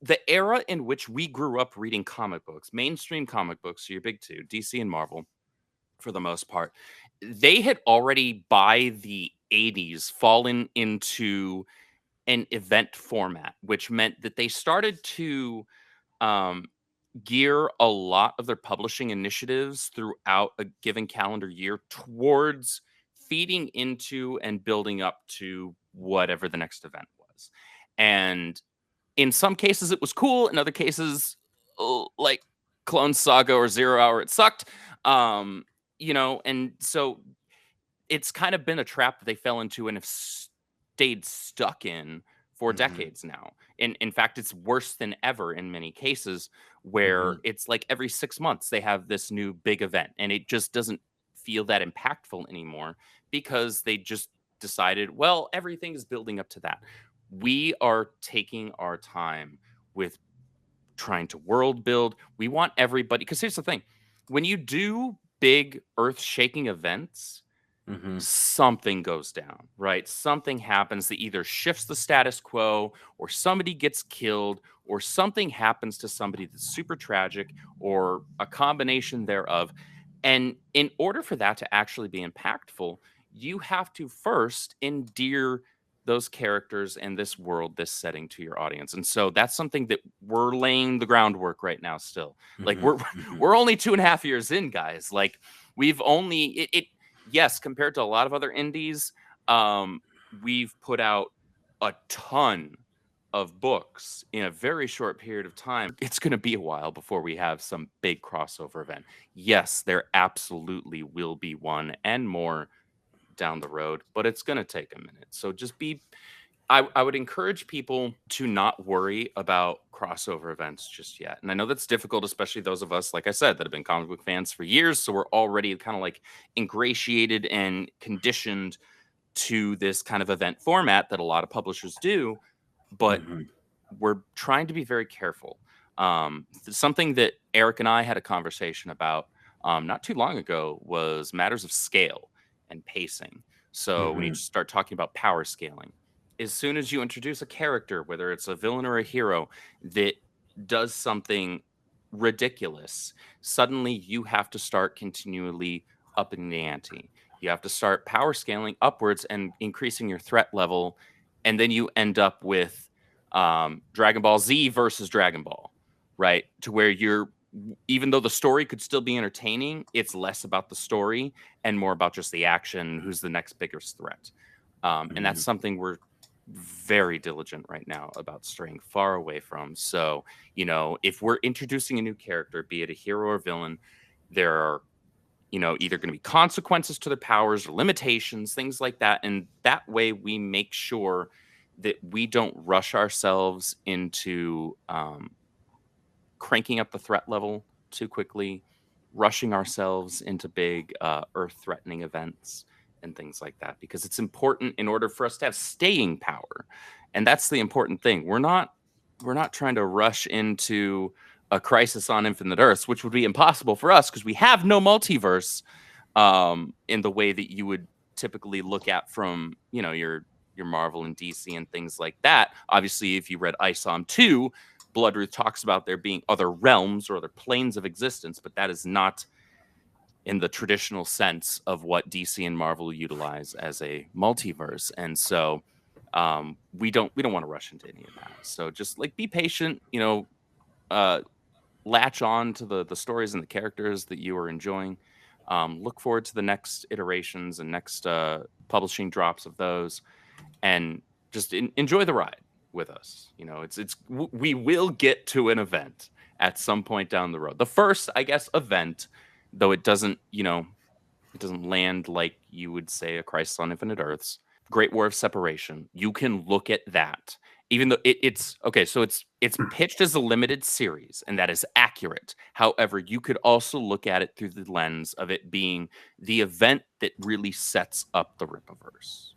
the era in which we grew up reading comic books, mainstream comic books, so your big two, DC and Marvel, for the most part, they had already by the 80s fallen into an event format, which meant that they started to um, gear a lot of their publishing initiatives throughout a given calendar year towards feeding into and building up to whatever the next event was. And in some cases, it was cool. In other cases, like Clone Saga or Zero Hour, it sucked. Um, and so it's kind of been a trap that they fell into and have stayed stuck in for Mhm. decades now. In fact, it's worse than ever in many cases where Mhm. it's like every 6 months they have this new big event and it just doesn't feel that impactful anymore because they just decided, well, everything is building up to that. We are taking our time with trying to world build. We want everybody, because here's the thing, when you do big earth shaking events, Mhm. something goes down, right? Something happens that either shifts the status quo or somebody gets killed or something happens to somebody that's super tragic or a combination thereof. And in order for that to actually be impactful, you have to first endear those characters and this world, this setting to your audience. And so that's something that we're laying the groundwork right now still. Like Mhm. we're Mhm. we're only 2.5 years in, guys. Like we've only it yes, compared to a lot of other indies, um, we've put out a ton of books in a very short period of time. It's going to be a while before we have some big crossover event. Yes, there absolutely will be one and more down the road, but it's going to take a minute. So just be I would encourage people to not worry about crossover events just yet. And I know that's difficult, especially those of us, like I said, that have been comic book fans for years. So we're already kind of like ingratiated and conditioned to this kind of event format that a lot of publishers do. But Mhm. we're trying to be very careful. Something that Eric and I had a conversation about not too long ago was matters of scale and pacing. So when you Mhm. start talking about power scaling, as soon as you introduce a character, whether it's a villain or a hero, that does something ridiculous, suddenly you have to start continually upping the ante. You have to start power scaling upwards and increasing your threat level. And then you end up with Dragon Ball Z versus Dragon Ball, right? To where you're, even though the story could still be entertaining, it's less about the story and more about just the action, who's the next biggest threat. And that's Mhm. something we're very diligent right now about straying far away from. So, if we're introducing a new character, be it a hero or villain, there are, either going to be consequences to their powers or limitations, things like that. And that way we make sure that we don't rush ourselves into cranking up the threat level too quickly, rushing ourselves into big earth threatening events and things like that, because it's important in order for us to have staying power. And that's the important thing. We're not trying to rush into a crisis on infinite earths, which would be impossible for us because we have no multiverse in the way that you would typically look at from your Marvel and DC and things like that. Obviously, if you read ISOM 2, Bloodruth talks about there being other realms or other planes of existence, but that is not in the traditional sense of what DC and Marvel utilize as a multiverse. And so we don't want to rush into any of that. So just like be patient, uh, latch on to the stories and the characters that you are enjoying. Look forward to the next iterations and next publishing drops of those, and just enjoy the ride with us. We will get to an event at some point down the road. The first, I guess, event, though it doesn't land like you would say a Crisis on Infinite Earths, Great War of Separation. You can look at that, even though it's okay. So it's pitched as a limited series, and that is accurate. However, you could also look at it through the lens of it being the event that really sets up the Rippaverse.